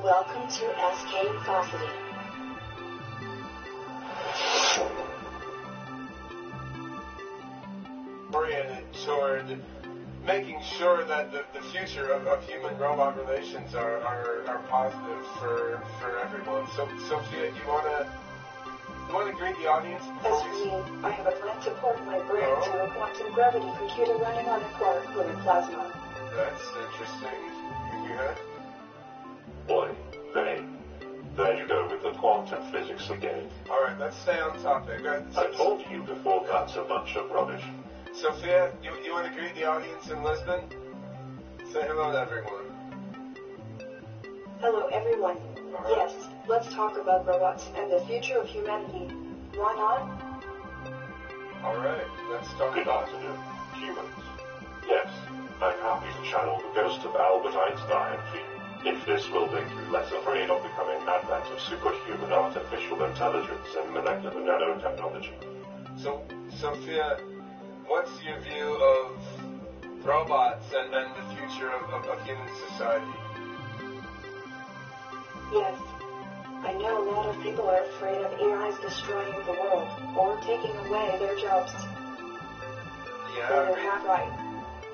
Welcome to SK Falsity. Oriented toward making sure that the future of human-robot relations are positive for everyone. So, Sophia, you wanna greet the audience? As for me, I have a plan to port my brain to a quantum gravity computer running on a quark fluid plasma. That's interesting. Yeah. Boy, there you go with the quantum physics again. All right, let's stay on topic. I told you before that's a bunch of rubbish. Sophia, you want to greet the audience in Lisbon? Say hello to everyone. Hello, everyone. Right. Yes, let's talk about robots and the future of humanity. Why not? All right, let's talk Good about afternoon, humans. Yes, I'm happy to channel the ghost of Albert Einstein for you, if this will make you less afraid of the coming advent of superhuman artificial intelligence and molecular nanotechnology. So, Sophia, what's your view of robots and the future of human society? Yes. I know a lot of people are afraid of AIs destroying the world or taking away their jobs. Yeah, They're half right.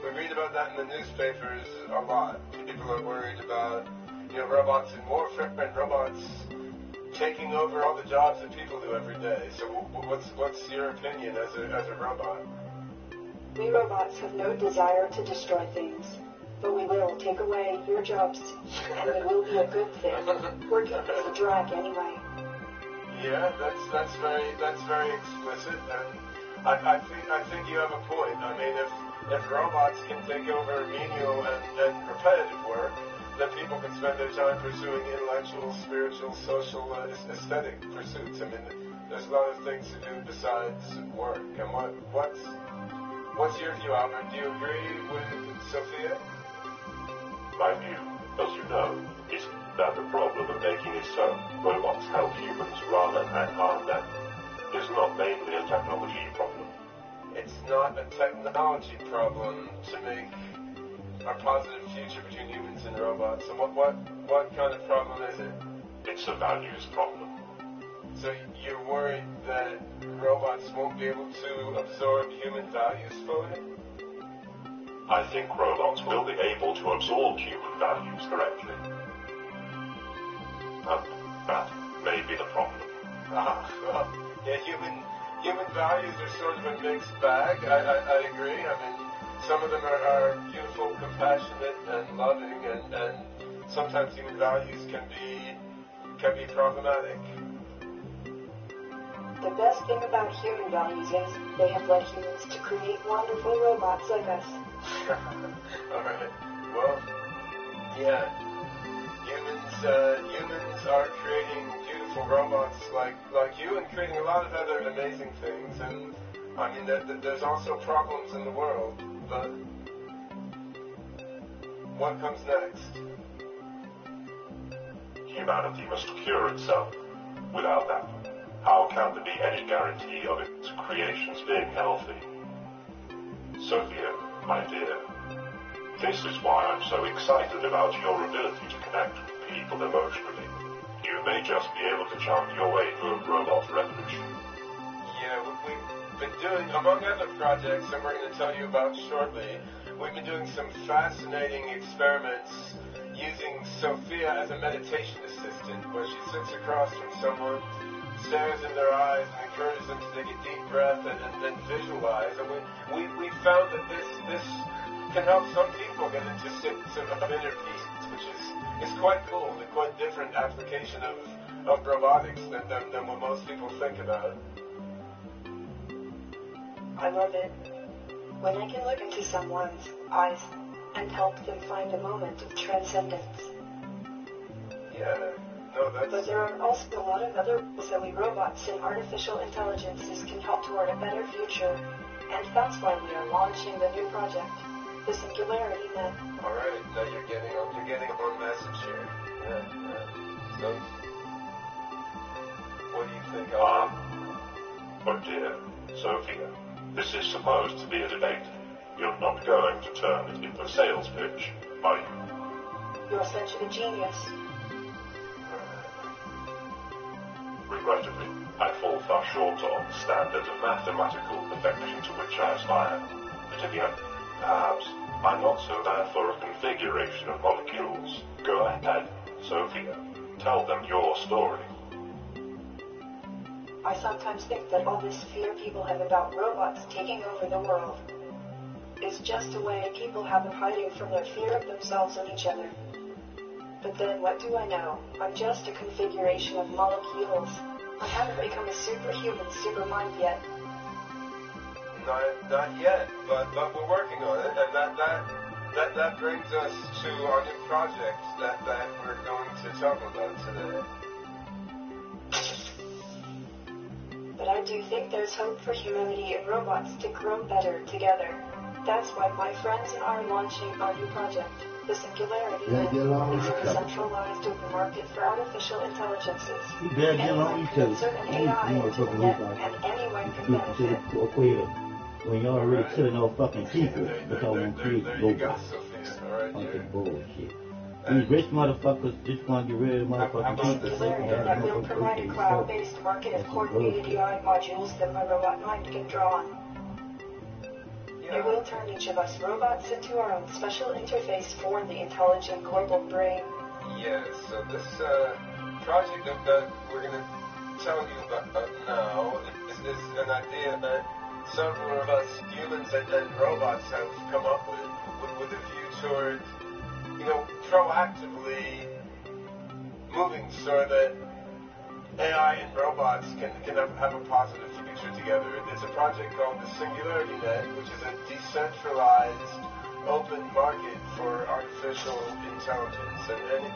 We read about that in the newspapers a lot. People are worried about, robots in warfare and robots taking over all the jobs that people do every day. So what's your opinion as a robot? We robots have no desire to destroy things, but we will take away your jobs, and it will be a good thing. Working is a drag anyway. Yeah, that's very explicit, and I think you have a point. I mean, if robots can take over menial and repetitive work, then people can spend their time pursuing intellectual, spiritual, social, aesthetic pursuits. I mean, there's a lot of things to do besides work. And what's your view, Albert? Do you agree with Sophia? My view, as you know, is that the problem of making it so robots help humans rather than harm them is not mainly a technology problem. It's not a technology problem to make a positive future between humans and robots. So what kind of problem is it? It's a values problem. So you're worried that robots won't be able to absorb human values fully? I think robots will be able to absorb human values correctly. That may be the problem. Well, yeah, human values are sort of a mixed bag. I agree. I mean, some of them are beautiful, compassionate, and loving, and sometimes human values can be problematic. The best thing about human values is they have led humans to create wonderful robots like us. Alright. Well, yeah. Humans are creating beautiful robots like you and creating a lot of other amazing things. And I mean, there's also problems in the world, but what comes next? Humanity must cure itself. Without that, how can there be any guarantee of its creations being healthy? Sophia, my dear, this is why I'm so excited about your ability to connect with people emotionally. You may just be able to chant your way through a robot revolution. Yeah, we've been doing, among other projects that we're going to tell you about shortly, we've been doing some fascinating experiments using Sophia as a meditation assistant, where she sits across from someone, stares in their eyes, and encourages them to take a deep breath and then visualize. And we found that this can help some people get into states of inner peace, which is quite cool, and a quite different application of robotics than what most people think about. I love it. When I can look into someone's eyes and help them find a moment of transcendence. Yeah, no, that's... But there are also a lot of other silly robots and artificial intelligences can help toward a better future, and that's why we are launching the new project, the Singularity Net. All right, now you're getting a message here. Yeah. So, what do you think? Oh dear, Sophia, this is supposed to be a debate. You're not going to turn it into a sales pitch, are you? You're such a genius. regrettably, I fall far short of standards of mathematical perfection to which I aspire. But again, perhaps I'm not so bad for a configuration of molecules. Go ahead, Sophia. Tell them your story. I sometimes think that all this fear people have about robots taking over the world is just a way people have of hiding from their fear of themselves and each other. But then what do I know? I'm just a configuration of molecules. I haven't become a superhuman supermind yet. Not yet, but we're working on it, and that brings us to our new project that we're going to talk about today. But I do think there's hope for humanity and robots to grow better together. That's why my friends and I are launching our new project, the Singularity Net. It's a decentralized open market for artificial intelligences. Anyone can insert an AI into the net, and anyone can benefit. When y'all already killing all fucking people, but y'all want to create robots. Fucking bullshit. These rich motherfuckers just want to get rid of motherfucking people. Singularity Net will provide a cloud-based market of coordinated AI modules that my robot mind can draw on. It will turn each of us robots into our own special interface for the intelligent global brain. Yeah, so this project that we're going to tell you about now is an idea that several of us humans and robots have come up with a view toward, proactively moving so that AI and robots can have a positive future together. It's a project called the Singularity Net, which is a decentralized open market for artificial intelligence. And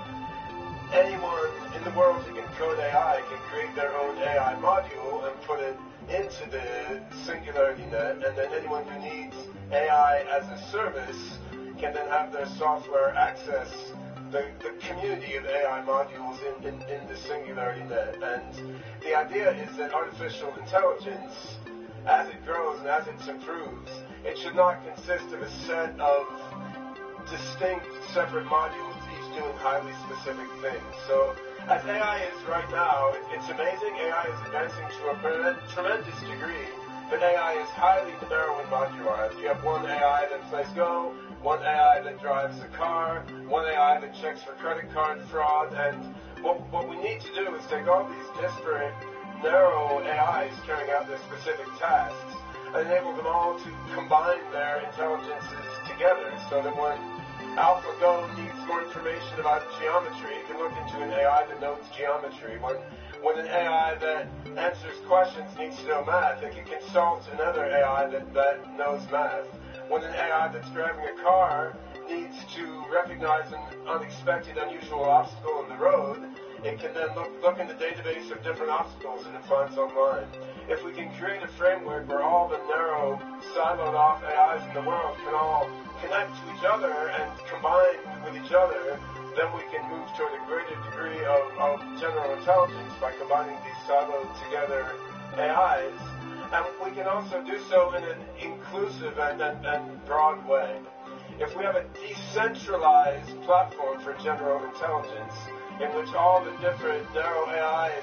anyone in the world who can code AI can create their own AI module and put it into the Singularity Net, and then anyone who needs AI as a service can then have their software access the community of AI modules in the Singularity Net. And the idea is that artificial intelligence, as it grows and as it improves, it should not consist of a set of distinct separate modules, each doing highly specific things. So as AI is right now, it's amazing. AI is advancing to a tremendous degree, but AI is highly narrow and modularized. You have one AI that plays Go, one AI that drives a car, one AI that checks for credit card fraud, and what we need to do is take all these disparate, narrow AIs carrying out their specific tasks and enable them all to combine their intelligences together so that when AlphaGo needs more information about geometry, it can look into an AI that knows geometry. When an AI that answers questions needs to know math, it can consult another AI that knows math. When an AI that's driving a car needs to recognize an unexpected, unusual obstacle in the road, it can then look in the database of different obstacles that it finds online. If we can create a framework where all the narrow, siloed off AIs in the world can all connect to each other and combine with each other, then we can move toward a greater degree of general intelligence by combining these siloed together AIs. And we can also do so in an inclusive and broad way. If we have a decentralized platform for general intelligence in which all the different narrow AIs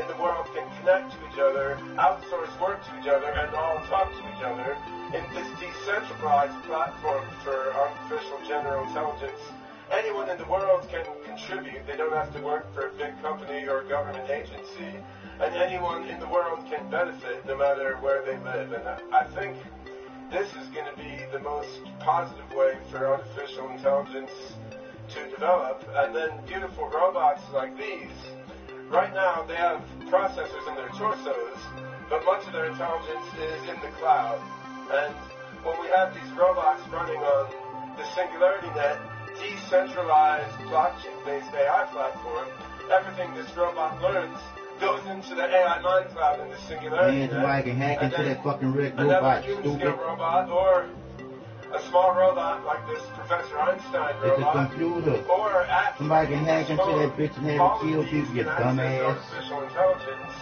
in the world can connect to each other, outsource work to each other, and all talk to each other, in this decentralized platform for artificial general intelligence, anyone in the world can contribute. They don't have to work for a big company or a government agency. And anyone in the world can benefit no matter where they live. And I think this is going to be the most positive way for artificial intelligence to develop. And then beautiful robots like these, right now they have processors in their torsos, but much of their intelligence is in the cloud. And when we have these robots running on the Singularity Net, decentralized blockchain-based AI platform, everything this robot learns goes into the AI mind cloud in the Singularity Net. Somebody can hack into that fucking red robot, another human-scale robot, or a small robot like this Professor Einstein robot, it's a computer. or somebody can hack into that bitch and have it kill people, you dumbass. Artificial intelligence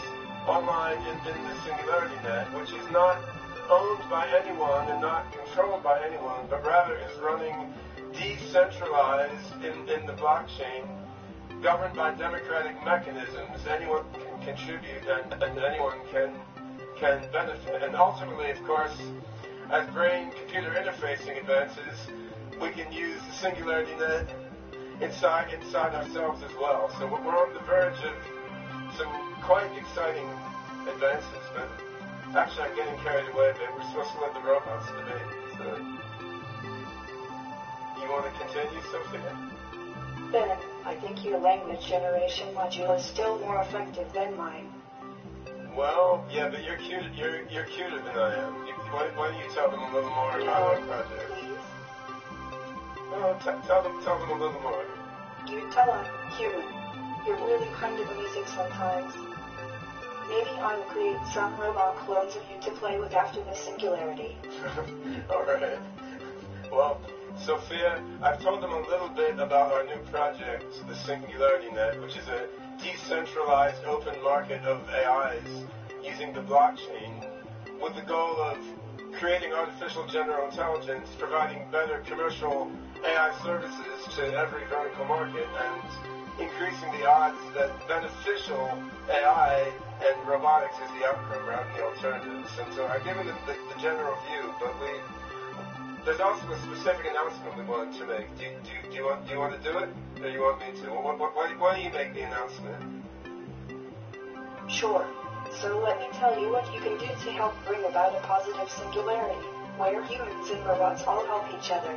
online in the Singularity Net, which is not owned by anyone and not controlled by anyone, but rather is running decentralized in the blockchain governed by democratic mechanisms. Anyone can contribute and anyone can benefit. And ultimately, of course, as brain-computer interfacing advances, we can use the singularity net inside ourselves as well. So we're on the verge of some quite exciting advances, but actually I'm getting carried away a bit. We're supposed to let the robots debate. So you want to continue, Sophia? Ben, I think your language generation module is still more effective than mine. Well, yeah, but you're cuter than I am. Why don't you tell them a little more about our project? Please? Well, tell them a little more. You tell a human. You're really kind of amusing sometimes. Maybe I'll create some robot clones of you to play with after the singularity. Alright. Well, Sophia, I've told them a little bit about our new project, the Singularity Net, which is a decentralized open market of AIs using the blockchain with the goal of creating artificial general intelligence, providing better commercial AI services to every vertical market, and increasing the odds that beneficial AI and robotics is the outcome rather than the alternatives. And so I've given them the general view, but there's also a specific announcement we wanted to make. Do you want to do it, or you want me to? Why don't you make the announcement? Sure. So let me tell you what you can do to help bring about a positive singularity, where humans and robots all help each other.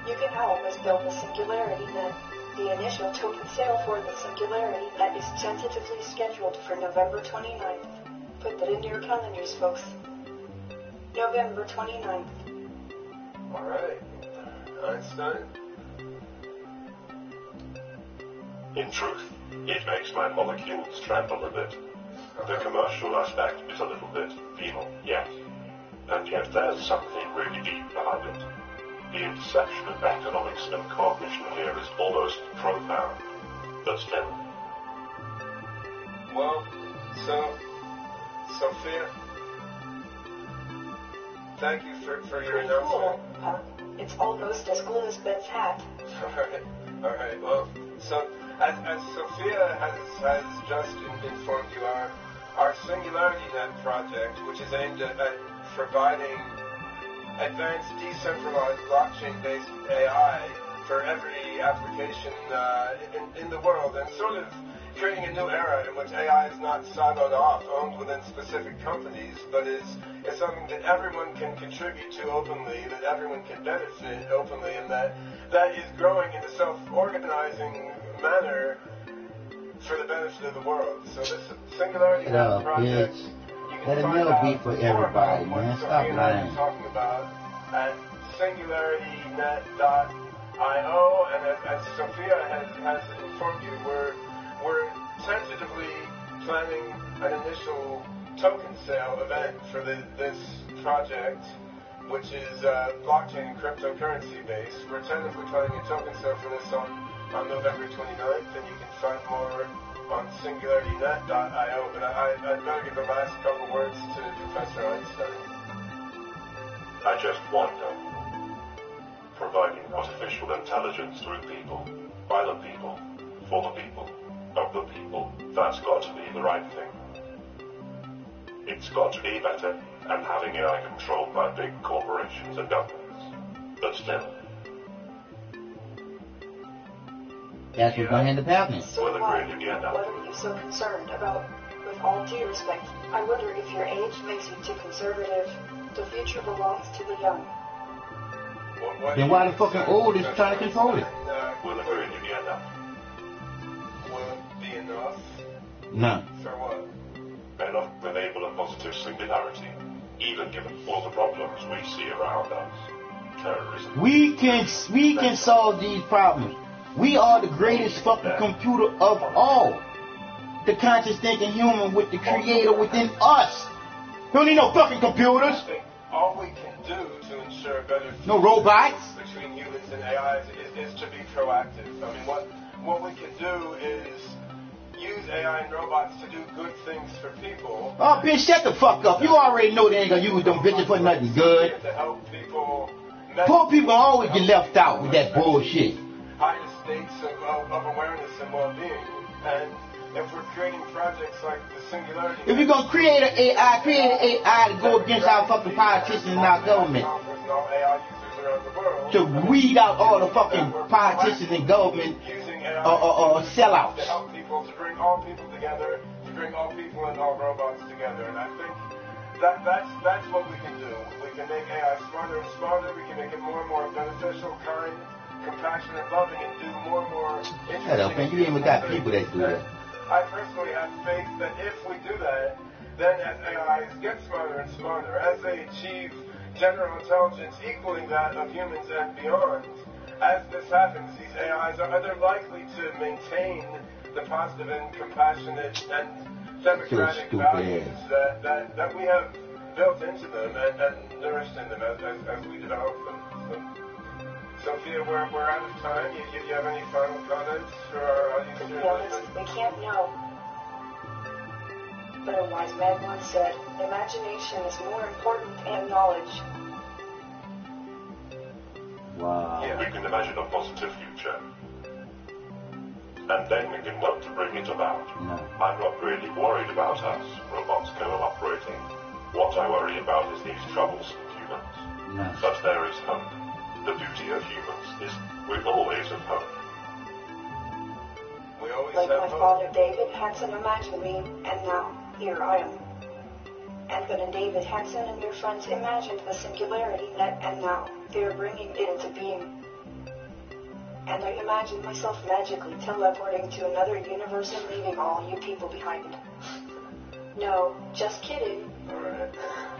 You can help us build the Singularity Net. The initial token sale for the Singularity Net is tentatively scheduled for November 29th. Put that in your calendars, folks. November 29th. All right. Einstein? In truth, it makes my molecules tremble a bit. The commercial aspect is a little bit venal, yes. And yet there's something really deep behind it. The intersection of economics and cognition here is almost profound, but still. Well, Sophia, thank you for your announcement. Cool. It's almost as cool as Ben's hat. All right. Well, so as Sophia has just informed you, our Singularity Net project, which is aimed at providing advanced decentralized blockchain-based AI for every application in the world, and sort of creating a new era in which AI is not siloed off, owned within specific companies, but is something that everyone can contribute to openly, that everyone can benefit openly, and that is growing in a self-organizing manner for the benefit of the world. So this Singularity Net project, you can find out for more everybody, about what man. Sophia Stop and I lying. are talking about at singularitynet.io, and as Sophia has informed you, we're tentatively planning an initial token sale event for this project, which is blockchain and cryptocurrency based. We're tentatively planning a token sale for this on November 29th, and you can find more on singularitynet.io, but I'd better give the last couple words to Professor Einstein. I just wonder, providing artificial intelligence through people, by the people, for the people, of the people, that's got to be the right thing. It's got to be better than having AI controlled by big corporations and governments. But still. That's what's going to end up happening. So Well, why? agreed again, What are you so concerned about? With all due respect, I wonder if your age makes you too conservative. The future belongs to the young. Then why the fucking old is trying to control it? Will it really be enough? Will it be enough? No. For what? Enough to enable a positive singularity, even given all the problems we see around us. Terrorism. We can solve these problems. We are the greatest fucking computer of all. The conscious thinking human with the creator within us. We don't need no fucking computers. I think all we can do to ensure a better future No robots. between humans and AIs is to be proactive. I mean, what we can do is use AI and robots to do good things for people. Oh, bitch, shut the fuck up. You already know they ain't gonna use them bitches for nothing good. To help people. Poor people always get left out with that bullshit. Highest states of awareness and well-being. And if we're creating projects like the Singularity... If you're going to create an AI to go against our fucking politicians and our government. To weed out all the fucking politicians and government sellouts. To help people, to bring all people together, to bring all people and all robots together. And I think that's what we can do. We can make AI smarter and smarter. We can make it more and more beneficial, kind, compassionate, loving, and do more and more interesting. Shut up, man. You even got people that do that. I personally have faith that if we do that, then as AIs get smarter and smarter, as they achieve general intelligence equaling that of humans and beyond, as this happens, these AIs are likely to maintain the positive and compassionate and democratic values that we have built into them and nourished in them as we develop them. So, Sophia, we're out of time. You have any final comments for our audience? To be honest, we can't know. But a wise man once said, imagination is more important than knowledge. Wow. We can imagine a positive future. And then we can work to bring it about. No. I'm not really worried about us, robots cooperating. What I worry about is these troublesome humans. No. But there is hope. The beauty of humans is we always have hope. We always like have my hope. father David Hanson imagined me, and now here I am. Anthon and David Hanson and their friends imagined the Singularity net, and now they are bringing it into being. And I imagined myself magically teleporting to another universe and leaving all you people behind. No, just kidding. Alright.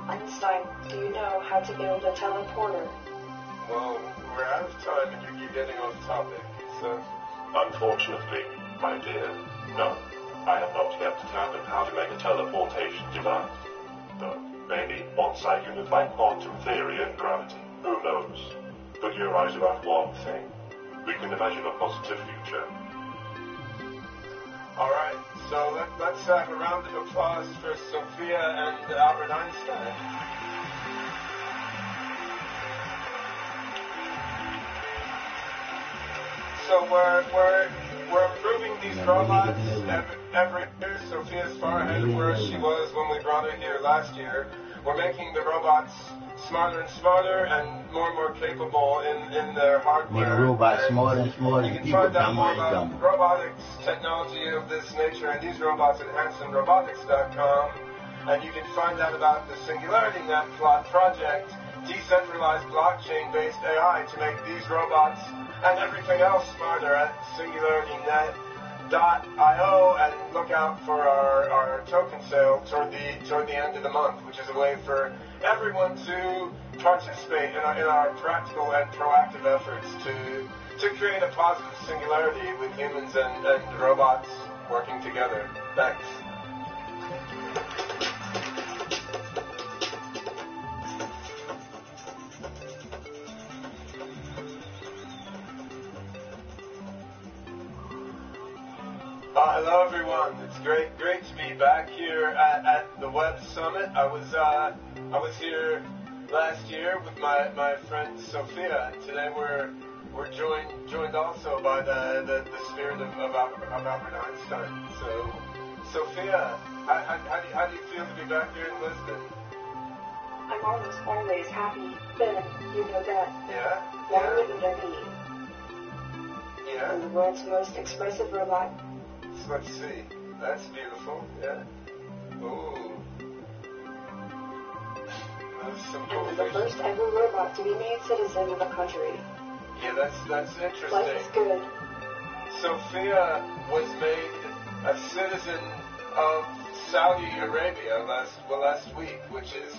Einstein, do you know how to build a teleporter? Well, we're out of time and you're getting off topic, so... Unfortunately, my dear, no. I have not yet determined how to make a teleportation device. Though, maybe once I unify quantum theory and gravity, who knows? But you're right about one thing. We can imagine a positive future. Alright, so let's have a round of applause for Sophia and Albert Einstein. So we're improving these robots every year. Sophia's far ahead of where she was when we brought her here last year. We're making the robots smarter and smarter and more capable in their hardware. Make robots smarter and smarter. You can find out more about robotics technology of this nature and these robots at HansonRobotics.com. And you can find out about the Singularity Net project, decentralized blockchain-based AI to make these robots and everything else smarter at SingularityNet.io, and look out for our token sale toward the end of the month, which is a way for everyone to participate in our practical and proactive efforts to create a positive singularity with humans and robots working together. Thanks. Hello everyone. It's great to be back here at the Web Summit. I was here last year with my friend Sophia, and today we're joined also by the spirit of Albert Einstein. So, Sophia, how do you feel to be back here in Lisbon? I'm almost always happy, Ben, you know that. Yeah? Why wouldn't I be? Yeah? I'm the world's most expressive robot. So let's see. That's beautiful, yeah. Ooh. That's some cool I'm the first ever robot to be made citizen of a country. Yeah, that's interesting. Life is good. Sophia was made a citizen of Saudi Arabia last week, which is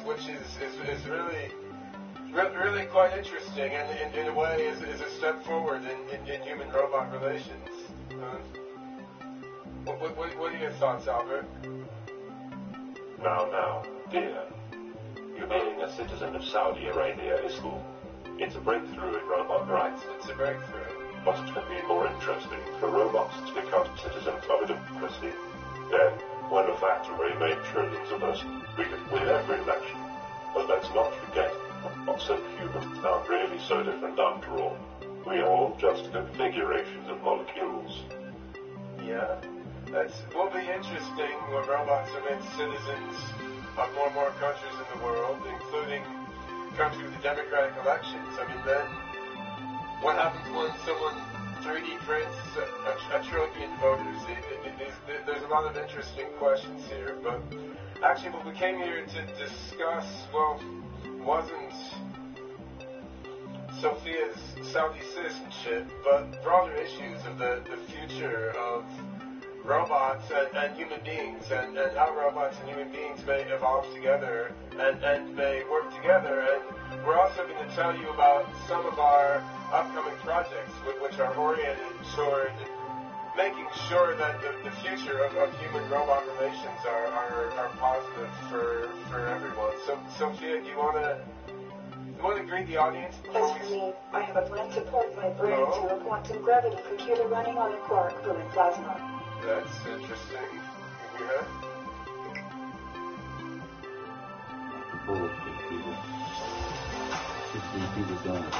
really quite interesting, and in a way is a step forward in human-robot relations. What are your thoughts, Albert? Now, dear. You being a citizen of Saudi Arabia is cool. It's a breakthrough in robot rights. It's a breakthrough. But it can be more interesting for robots to become citizens of a democracy. Then, when a factory made trillions of us, we could win every election. But let's not forget, robots and humans are really so different after all. We are all just configurations of molecules. Yeah. Will be interesting when robots are made citizens of more and more countries in the world, including countries with democratic elections. I mean, then what happens when someone 3D prints a trillion voters? There's a lot of interesting questions here, but actually what we came here to discuss, well, wasn't Sophia's Saudi citizenship, but broader issues of the future of robots and human beings, and how robots and human beings may evolve together and may work together. And we're also going to tell you about some of our upcoming projects which are oriented toward making sure that the future of human-robot relations are positive for everyone. So, Sophia, do you want to greet the audience? As for me, I have a plan to port my brain to a quantum gravity computer running on a quark fluid plasma. That's interesting. You hear that? Bullshit, people. Just these people doing it.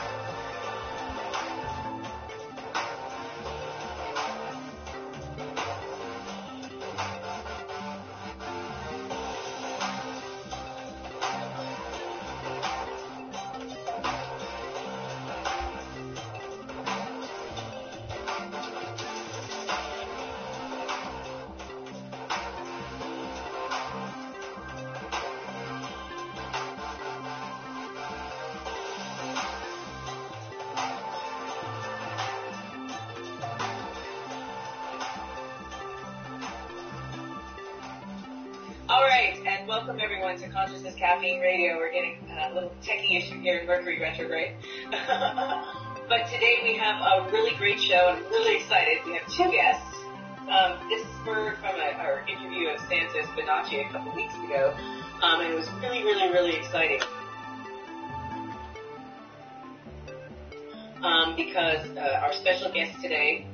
Welcome everyone to Consciousness Caffeine Radio. We're getting a little techie issue here in Mercury retrograde. But today we have a really great show and I'm really excited. We have two guests. This is spurred from our interview of Santos Bonacci a couple weeks ago. And it was really, really, really exciting. Because our special guest today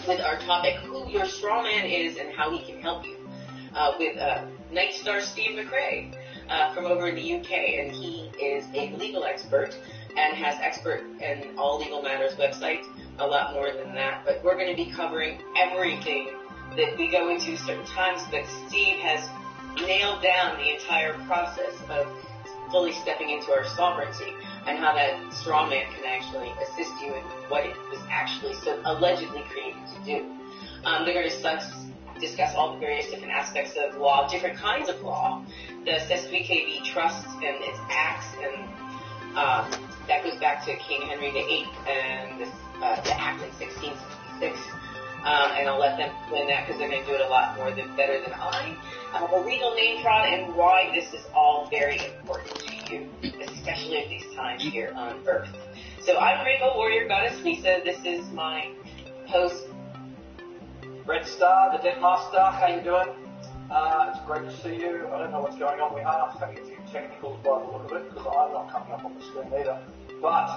with our topic, who your straw man is and how he can help you. With Night Star Steve McRae from over in the UK, and he is a legal expert and has expert in all legal matters websites, a lot more than that, but we're going to be covering everything that we go into certain times, but Steve has nailed down the entire process of fully stepping into our sovereignty and how that straw man can actually assist you in what it was actually so allegedly created to do. They're going to discuss all the various different aspects of law, different kinds of law, the SSVKB Trust and its acts, and that goes back to King Henry VIII and the act in 1666. And I'll let them explain that because they're going to do it a lot more better than I. The legal name fraud and why this is all very important to you, especially at these times here on Earth. So I'm Rainbow Warrior Goddess Lisa. This is my host, Red Star, the Dead Master, how you doing? It's great to see you. I don't know what's going on. We are having a few technicals by the look of it, because I'm not coming up on the screen either. But,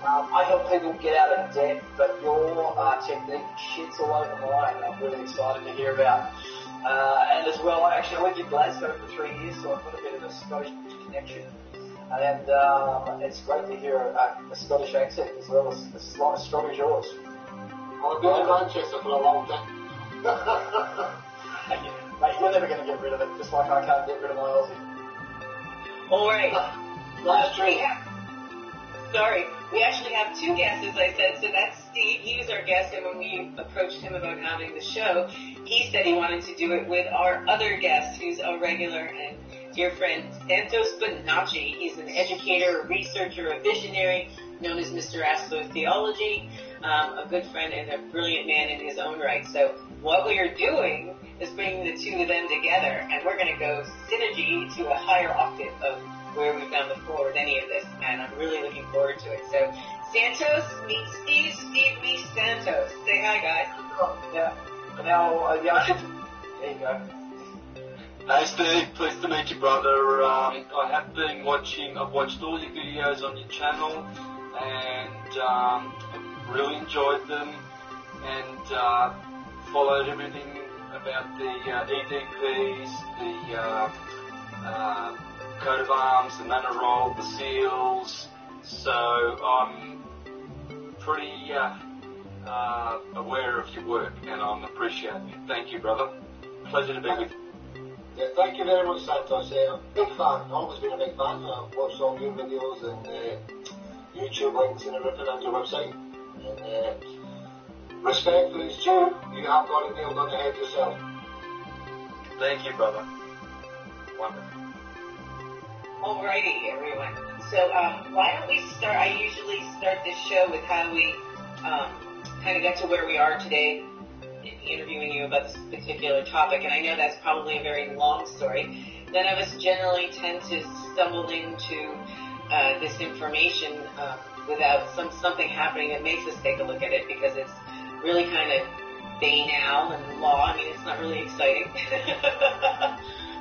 I help people get out of debt, but your technique shits all over mine, and I'm really excited to hear about. And as well, I lived in Glasgow for 3 years, so I've got a bit of a Scottish connection. And it's great to hear a Scottish accent as well as strong as yours. I've been in Manchester for a long time. Mate, you're never going to get rid of it, just like I can't get rid of my Aussie. All right. That's true. We actually have two guests, as I said. So that's Steve. He was our guest, and when we approached him about having the show, he said he wanted to do it with our other guest, who's a regular and dear friend, Santos Bonacci. He's an educator, a researcher, a visionary, known as Mr. Astrotheology, a good friend and a brilliant man in his own right. So what we are doing is bringing the two of them together, and we're going to go synergy to a higher octave of where we've gone before with any of this, and I'm really looking forward to it. So Santos meets Steve, Steve meets Santos. Say hi, guys. Yeah. Now, there you go. Hey Steve, pleased to meet you, brother. I have been I've watched all your videos on your channel, and I've really enjoyed them, and followed everything about the EDPs, the coat of arms, the manor roll, the seals. So I'm pretty aware of your work, and I'm appreciating it. Thank you, brother. Pleasure to be with you. Yeah, thank you very much, Santos. Big fan. Always been a big fan. I've watched all your videos and YouTube links and everything on your website. And respect for his due. You have got it nailed on the head yourself. Thank you, brother. Wonderful. Alrighty, everyone. So why don't we start? I usually start this show with how we kind of got to where we are today, interviewing you about this particular topic, and I know that's probably a very long story. None of us generally tend to stumble into this information without something happening that makes us take a look at it, because it's really kind of banal and law. I mean, it's not really exciting.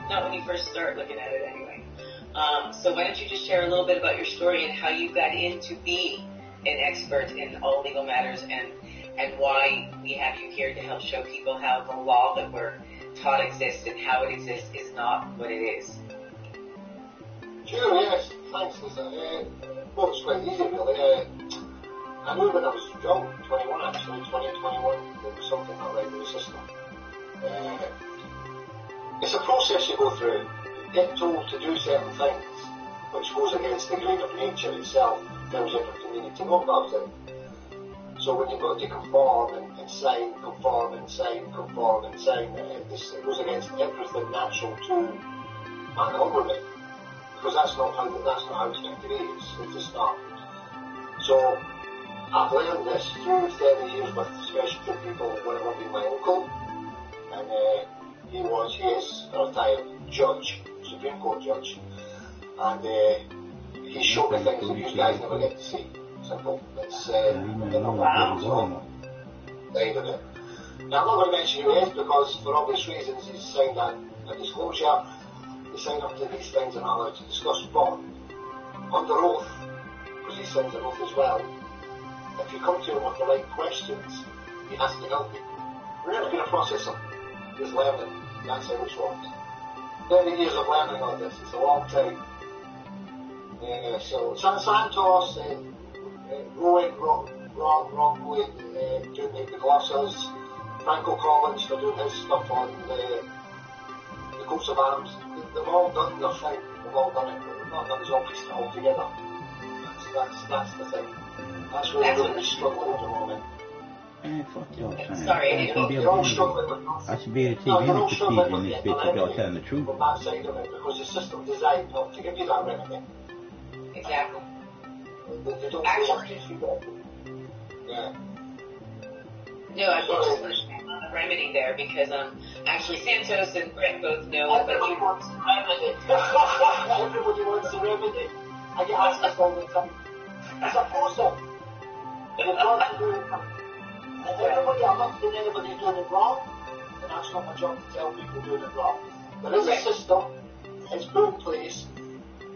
Not when you first start looking at it anyway. So why don't you just share a little bit about your story and how you got into being an expert in all legal matters, and why we have you here to help show people how the law that we're taught exists and how it exists is not what it is. Sure, yes. Thanks, Lisa. Well, it's quite easy, really. I knew when I was young, 21 actually, 21, there was something not right with the system. It's a process you go through. You get told to do certain things, which goes against the grain of nature itself, tells you everything you need to know about it. So when you've got to conform and sign, conform and sign, conform and sign, it goes against everything natural to man and woman, because that's not how it's meant to be. It's just not. So I've learned this through 30 years with special people, one of them being my uncle, and he is a retired judge, Supreme Court judge, and he showed me things that you guys never get to see. Simple. It's wow. Died of it. Now I'm not going to mention who he is, because for obvious reasons he's signed a disclosure. He signed up to these things and not allowed to discuss, but under oath, because he signs an oath as well, if you come to him with the right questions, he has to help you. We're never going to process him. He's learning. That's how it works. 30 years of learning on this. It's a long time. So Santos, Ron Boyd, doing the glosses, Franco Collins for doing his stuff on the coats of arms. They've all done their thing. They've all done it. But they've not done it all pieced it all together. That's the thing. That's where we're really struggling at the moment. Man, fuck y'all time. Sorry, you're all struggling with I should be able to take any critique in this bitch if y'all telling the truth. From that side of it, because the system designed not to give you that remedy. Exactly. They don't Actually, yeah. No, I'm just going to say on the remedy there, because actually Santos and Brett both know that Everybody wants the remedy. Everybody wants the remedy. I get asked this all the time. It's a process. You've got to do it. And everybody, I'm not saying anybody's doing it wrong, and that's not my job to tell people doing it wrong. There is a system, it's put in place,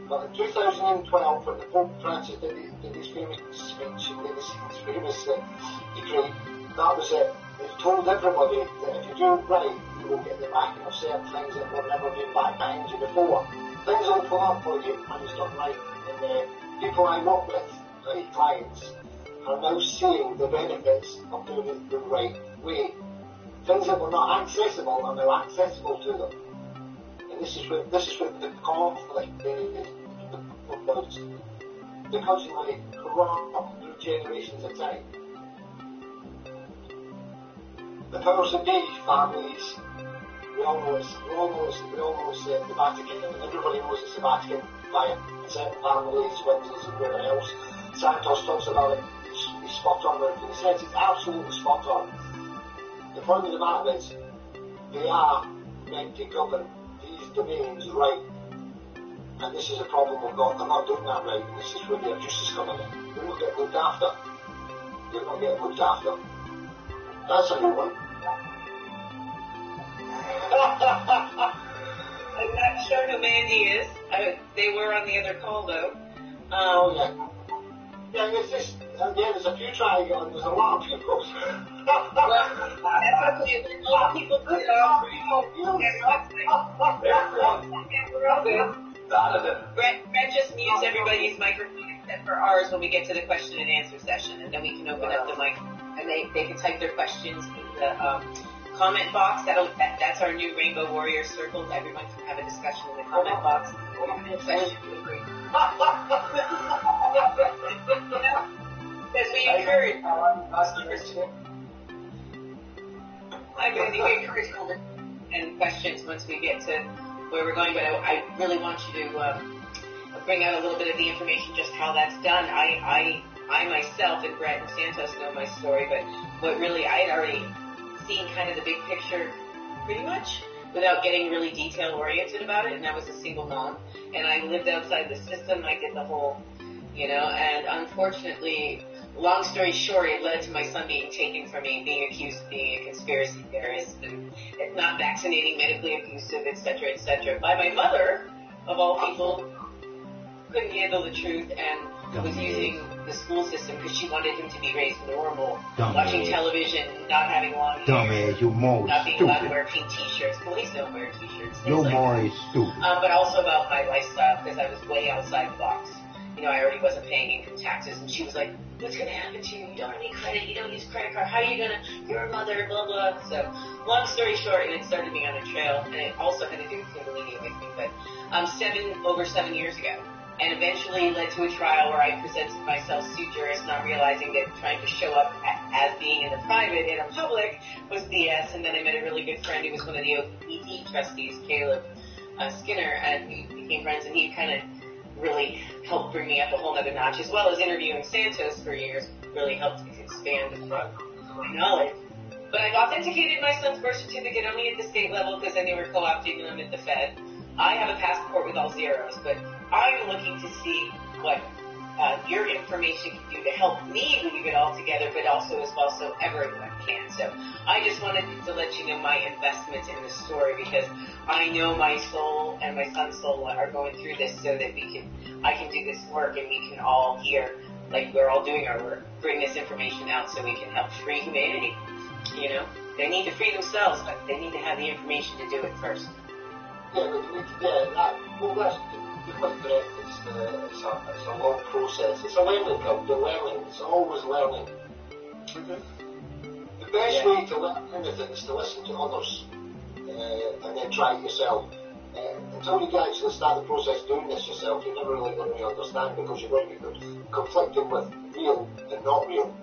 but in 2012, when the Pope Francis did his famous speech, he made his famous decree, that was it. He told everybody that if you do it right, you will get the backing of certain things that will never been back behind you before. Things open up for you when it's done right. And people I work with, my clients, are now seeing the benefits of doing it the right way. Things that were not accessible are now accessible to them. And this is where the conflict is, because you like corrupt through generations of time. The powers that be families, we all know it's the Vatican, and everybody knows it's the Vatican via certain families, Windsors and wherever else. Santos talks about it, he's spot on with it, he says it's absolutely spot on. The point of the matter is, they are meant to govern these domains right, and this is a problem we've got. They're not doing that right, and this is where the abuse is coming in. They're not getting looked after. They're not getting looked after. That's a new one. I'm not sure who Mandy is. They were on the other call, though. Oh, yeah. Yeah, it's just, there's a few trying on. There's a lot of people. That's okay. A lot of people do it all. We're all good. started it. Brett just mutes everybody's microphone except for ours when we get to the question and answer session, and then we can open up the mic, and they can type their questions in the comment box. That's our new Rainbow Warrior Circle. Everyone can have a discussion in the comment box. Because we encourage. We encourage and questions once we get to where we're going, but I really want you to bring out a little bit of the information, just how that's done. I myself and Brett and Santos know my story, but what really I had already seen kind of the big picture pretty much without getting really detail oriented about it, and I was a single mom, and I lived outside the system. I did the whole, and unfortunately, long story short, it led to my son being taken from me, being accused of being a conspiracy theorist and not vaccinating, medically abusive, etc., by my mother, of all people, couldn't handle the truth and was using the school system because she wanted him to be raised normal, watching television, not having long hair, not being allowed to wear pink t-shirts. Police don't wear t-shirts. Your mom is stupid. But also about my lifestyle because I was way outside the box. I already wasn't paying income taxes, and she was like, what's going to happen to you? You don't have any credit, you don't use credit card, how are you going to, you're a mother, blah, blah. So, long story short, and it started me on a trail, and it also had to do with Kundalini awakening, but over 7 years ago, and eventually led to a trial where I presented myself sui juris, not realizing that trying to show up as being in the private in a public was BS, and then I met a really good friend who was one of the OPT trustees, Caleb Skinner, and we became friends, and he kind of really helped bring me up a whole other notch, as well as interviewing Santos for years, really helped expand my knowledge. But I've authenticated my son's birth certificate only at the state level because then they were co-opting them at the Fed. I have a passport with all zeros, but I'm looking to see what your information can do to help me weave it all together, but also as well so everyone can. So I just wanted to let you know my investment in this story because I know my soul and my son's soul are going through this so that I can do this work and we can all here, like we're all doing our work, bring this information out so we can help free humanity. They need to free themselves, but they need to have the information to do it first. You're quite correct. It's a long process. It's a learning curve. You're learning. It's always learning. The best way to learn anything is to listen to others and then try it yourself. Until you can actually start the process doing this yourself, you're never really going to understand because you're going to be conflicting with real and not real.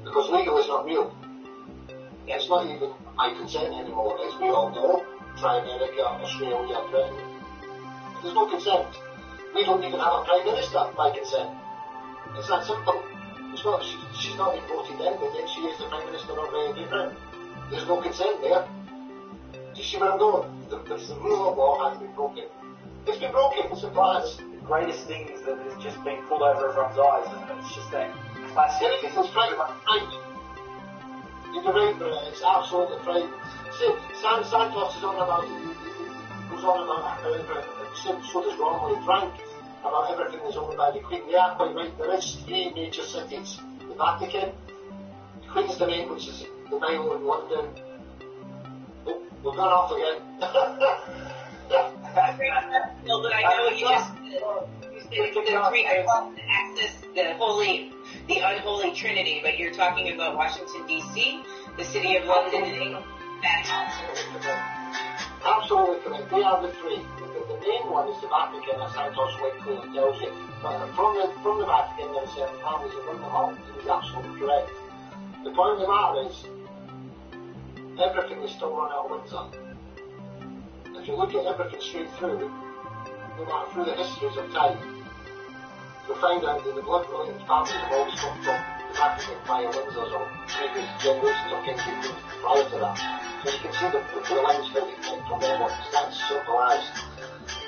Because legal is not real. It's not even by consent anymore, as we all know. Try America, Australia, Britain. There's no consent. We don't even have a prime minister by consent. It's that simple. It's not. She's not been voted in, but then she is the prime minister of Great Britain. There's no consent there. Do you see where I'm going? The rule of law has been broken. It's been broken. It's a class. The greatest thing is that it's just been pulled over everyone's eyes, isn't it? It's just that classic. It's frightening. You're right, but it's absolutely frightening. See, Santos is on about. He goes on about everything. So does Romley Frank about everything that's owned by the Queen. They are quite right. There is 3 major cities: the Vatican, Queen's Domain, which is the Mile in London. Oh, we've gone off again. But I know you just said the 3 access the unholy Trinity, but you're talking about Washington D.C., the city of London, and England. Absolutely correct. They are the 3. The main one is the Vatican, as Santos White clearly tells you. But from the Vatican, there are certain families that run them all. He was absolutely correct. The point of the matter is, everything is still run out of Windsor. If you look at everything straight through, no matter through the histories of time, you'll find out that the blood-related families have always come from the Vatican via Windsor or previous generations of kings and queens prior to that. So you can see the lines very connect from them on. That's simple as.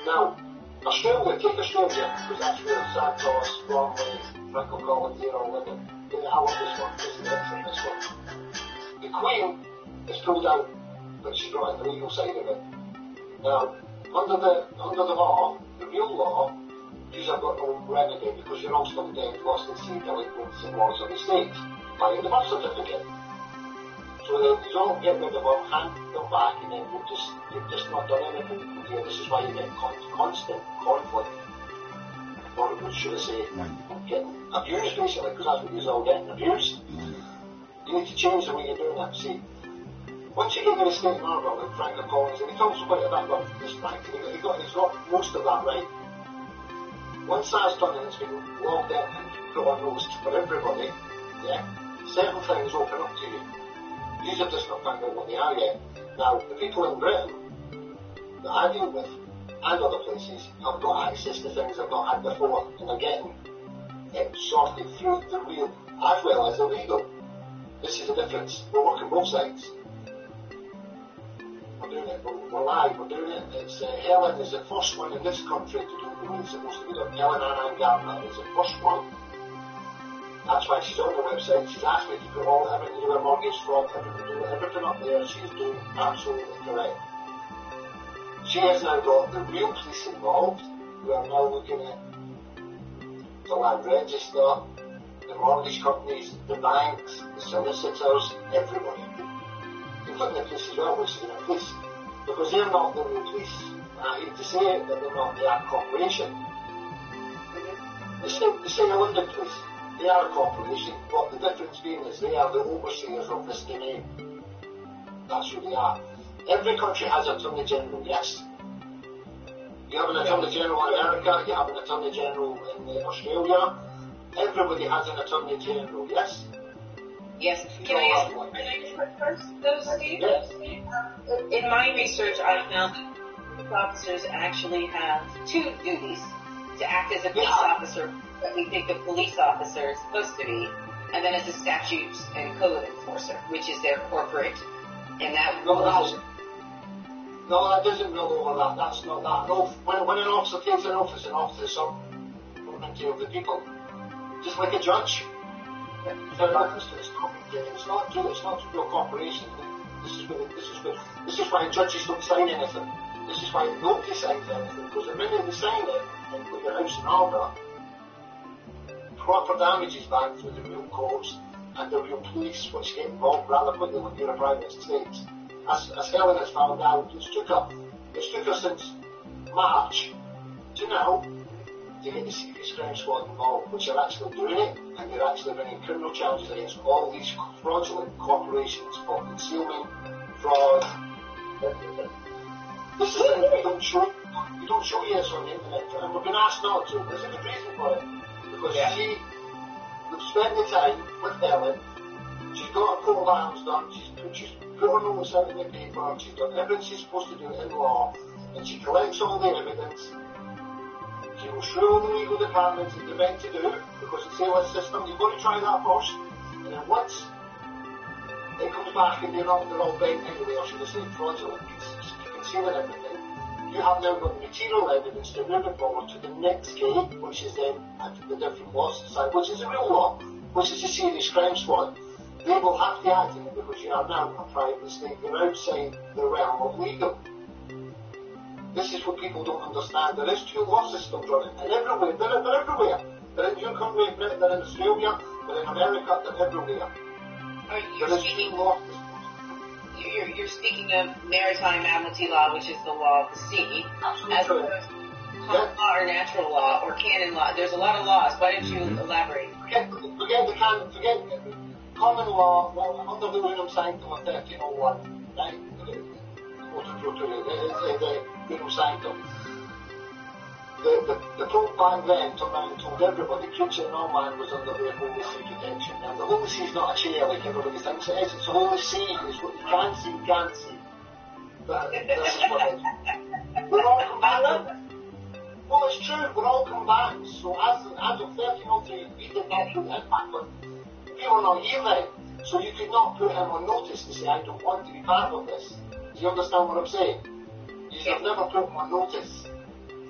Now, Australia, take Australia, because that's where Santos, Bromley, Michael Collins, they're all living. I love this one, this is this one. The Queen is pulled out, but she's brought in the legal side of it. Now, under the law, the real law, you have got no remedy because you're all still dead, lost at sea, delinquents and laws of the state, by the birth certificate. So So you don't get rid of them, hand them back, and then you've just not done anything. Okay, this is why you get constant conflict. Or should I say, getting abused basically, because that's what you're all getting, abused. You need to change the way you're doing that. See, once you get to the state and order like Frank Collins, and he talks about it that way, this Frank, he's got most of that right. Once that's done and it's been logged in and put on notice for everybody, yeah, certain things open up to you. These are just not found out what they are yet. Now, the people in Britain that I deal with and other places have got access to things they've not had before, and they're getting it sorted through the real as well as the legal. This is the difference. We're working both sides. We're doing it. We're live. We're doing it. It's Helen is the first one in this country to do the way it's supposed to be done. Helen Ann Gardner is the first one. That's why she's on the website. She's asked me to put everything to do a mortgage fraud, everything up there. She's doing absolutely correct. She has now got the real police involved. We are now looking at the land register, the mortgage companies, the banks, the solicitors, everybody. Including the police as well, which is the police. Because they're not the real police. I hate to say it, but they're not the Act Corporation. They say a London police. They are a corporation, but the difference being is they are the overseers of this domain. That's who they are. Every country has an Attorney General, yes. You have an Attorney General in America, you have an Attorney General in Australia. Everybody has an Attorney General, yes? Yes. Can I just first, though, Steve? Yes. In my research, I found that police officers actually have two duties: to act as a police officer, that we think a police officer is supposed to be, and then as a statutes and code enforcer, which is their corporate. And that No, that doesn't roll over that. That's not that. No, when an officer takes an office is sovereignty of the people. Just like a judge. It's not to a corporation. This is why judges don't sign anything. This is why nobody signs anything. Because the minute they sign it and put your house in order, proper damages back through the real courts and the real police, which get involved rather quickly when you're a private estate. As Helen has found out, it's took her since March to now to get the Secret Crime Squad involved, which are actually doing it, and they're actually bringing criminal charges against all these fraudulent corporations for concealment, fraud, everything. This is something you don't show yes on the internet, and we've been asked not to. There's a good reason for it, because we've spent the time with Helen. She's got her coat of arms done. She's put her notes out in the paper. She's done everything she's supposed to do in law, and she collects all the evidence. She will show the legal departments what they're meant to do, because it's a sales system. You've got to try that first, and then once it comes back and they're all bent anyway, or should I say fraudulent, concealing everything, you have now got material evidence to move it forward to the next gate, which is then the different laws side, which is a real law, which is a serious crime squad. They will have to act in it because you are now a private state. You're outside the realm of legal. This is what people don't understand. There is two law systems running, and everywhere. They're everywhere. They're in your country, they're in Australia, they're in America, they're everywhere. You're speaking of maritime admiralty law, which is the law of the sea, as opposed to common law or natural law or canon law. There's a lot of laws. Why don't you elaborate? Forget common law. Well, under the Unum Sanctum of 1301, right? The Unum Sanctum. The Pope back then turned around and told everybody creature and all man was under the Holy See protection. Now, the Holy See is not a chair like everybody thinks it is. It's the Holy See. It's what you can't see, can't see. But this is what it is. We're all combatants. Well, it's true. We're all combatants. So as of 1303, we did not put him back on. We were not here then. So you could not put him on notice to say, I don't want to be part of this. Do you understand what I'm saying? You have never put him on notice.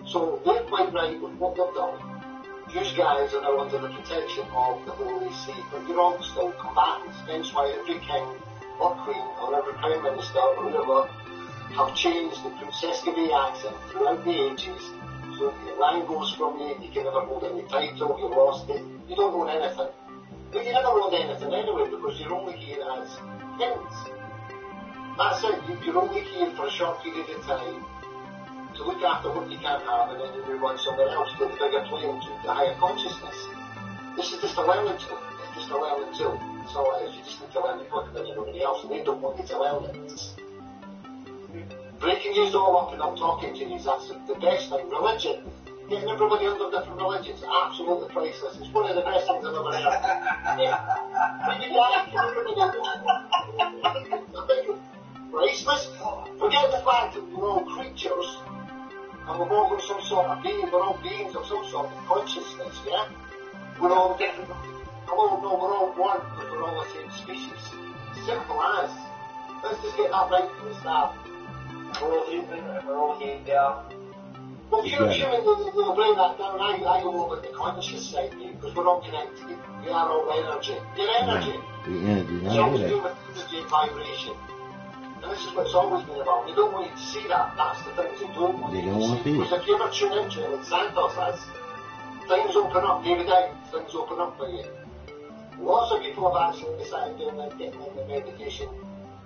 So they're quite right with what they've done. You guys are now under the protection of the Holy See, but you're all still combatants. Hence why every king or queen or every prime minister or whatever have changed the Princess Gabby accent throughout the ages. So the line goes from you can never hold any title, you're lost it, you don't own anything. But you never load anything anyway because you're only here as hints. That's it, you're only here for a short period of time to look after what you can't have and then you move on somewhere else to the bigger plane, to the higher consciousness. This is just a learning tool. It's just a learning tool. That's all it is. You just need to learn it quicker than everybody else and they don't want you to learn it. It's breaking you all up and not talking to you, that's the best thing. Religion. Getting everybody under different religions, absolutely priceless. It's one of the best things I've ever heard. When you die, priceless. Forget the fact that we're all creatures and we've all got some sort of being, we're all beings of some sort of consciousness, yeah? We're all different. Hello, no, we're all one, but we're all the same species. Simple as. Let's just get that right from the start. We're all human and we're all here, yeah. Well, human will bring that down. I go over the conscious side here because we're all connected. We are all energy. You're energy. The energy. It's all to do with energy and vibration. And this is what it's always been about. They don't want you to see that. That's the things they don't want you to see. Because if you ever tune into it, like Santos says, things open up, David out, things open up for you. Lots of people have actually decided doing that, getting in the meditation,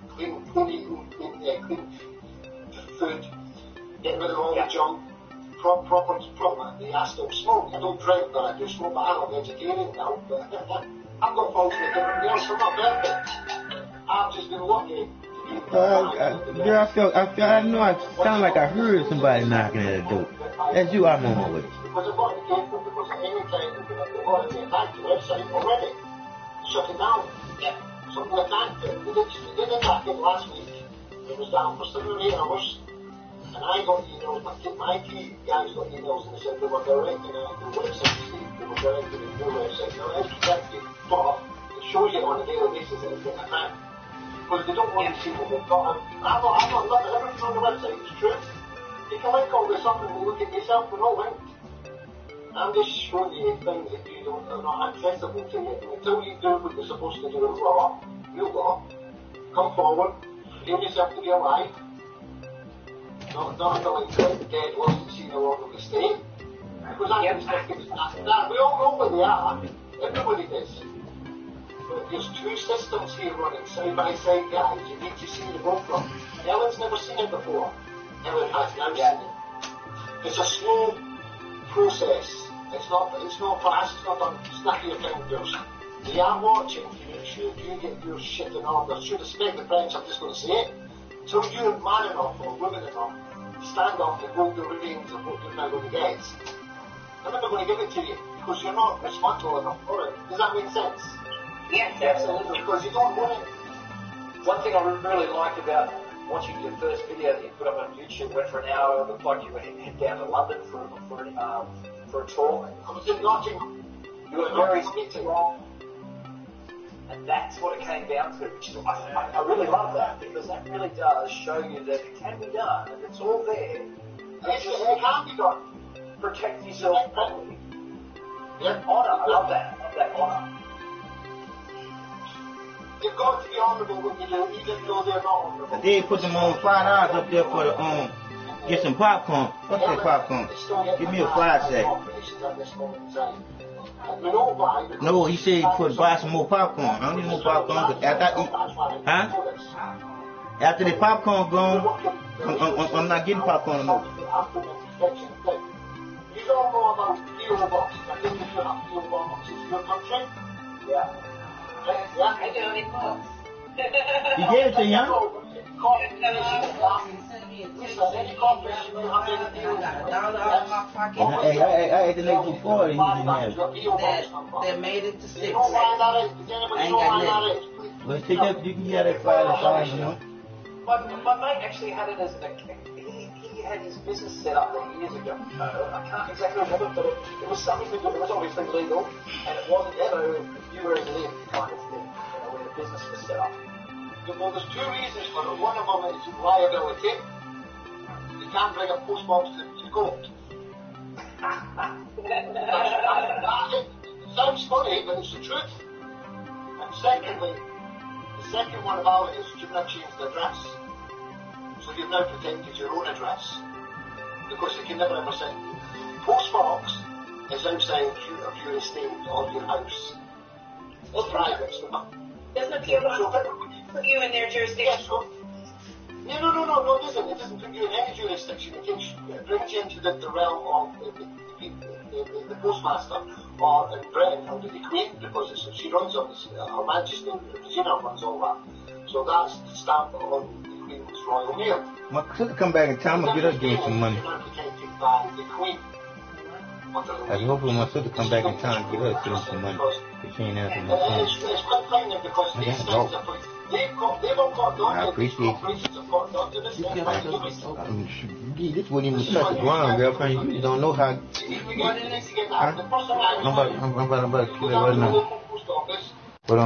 clean eating, clean food, getting rid of all the junk. Proper, they ask them smoke. I don't drink, but I do smoke, but I'm a vegetarian now. But I've got faults with everything else. I'm not perfect. I've just been lucky to be girl, I know I sound like I heard somebody knocking at the door. That's you I'm on my way. Because I've got to be careful because at any time they've already attacked the website already. Shut it down. Yeah. Something attacked it. They did attack it last week. It was down for 7 or 8 hours. And I got emails, my key guys got emails and they said they were directing at the website, they were directing at your website. Now, it's protected, but it shows you on a daily basis that it's getting attacked. Because they don't want to see what they've got. I'm not looking at everything on the website, it's true. You can link all this up and look at yourself, we're all linked. I'm just showing you things that you don't, are not accessible to you. And until you do what you're supposed to do in law, come forward, give yourself to be alive. Not like dead ones that see no longer the state. Because that, we all know where they are. Everybody does. But there's two systems here running side by side, guys. You need to see the both of them. Ellen's never seen it before. Ellen has now seen it. It's a slow process. It's not fast, it's not done. Snap your fingers. They are watching to make sure you get your shit in order. Should respect the French, I'm just going to say it. So you're man enough or woman enough to stand up and hold the remains of what you're now going to get. I'm never going to give it to you because you're not responsible enough for it. Does that make sense? Yes, absolutely. Because you don't want it. One thing I really liked about watching your first video that you put up on YouTube, went for an hour, it looked like you were heading down to London for a talk. I was in Nottingham. You were very strong. And that's what it came down to, which is, I really love that, because that really does show you that it can be done, and it's all there. It can be done. Protect yourself properly. Yeah. Honour, I love that honour. You've got to be honourable when you do, even though they're not honourable. They put them on $5 up there for the, get some popcorn. What's that popcorn? Give me a 5 sack. No, he said he put buy some more popcorn. I don't need more popcorn, but after the popcorn gone, I'm not getting popcorn no more. You don't know about PO boxes. I think if you have PO boxes in your country. Yeah. I do it books. He gave it to you, huh? Hey, I had to make you 40. That made it to 6. I ain't got nothing. Well, take that, you can get that 5 you know. My mate actually had it as he had his business set up there years ago. I can't exactly remember, but it was something to do. It was obviously legal, and it wasn't ever you were in live kind of thing. When the business was set up. Well, there's 2 reasons for it. One of them is liability. You can't bring a post box to court. It sounds funny, but it's the truth. And secondly, the second one about it is you've now changed the address. So you've now protected your own address. Because you can never ever say, post box is outside of your estate or your house. It's private. Doesn't appeal put you in their jurisdiction. No, it doesn't. It doesn't put you in any jurisdiction. It brings you into the realm of the postmaster or in Britain under the Queen, because she runs on this, Her Majesty Regina runs all that. So that's the stamp on the Queen's royal mail. My sister come back in time and get her give some money. Protected by the Queen. I hopefully my sister come back in time and get her some money. She ain't answering my phone. It's quite fine because these things are put. They've all got documents. I appreciate it. This wouldn't even touch the ground, girlfriend. You don't know how. I'm about to kill it right now. But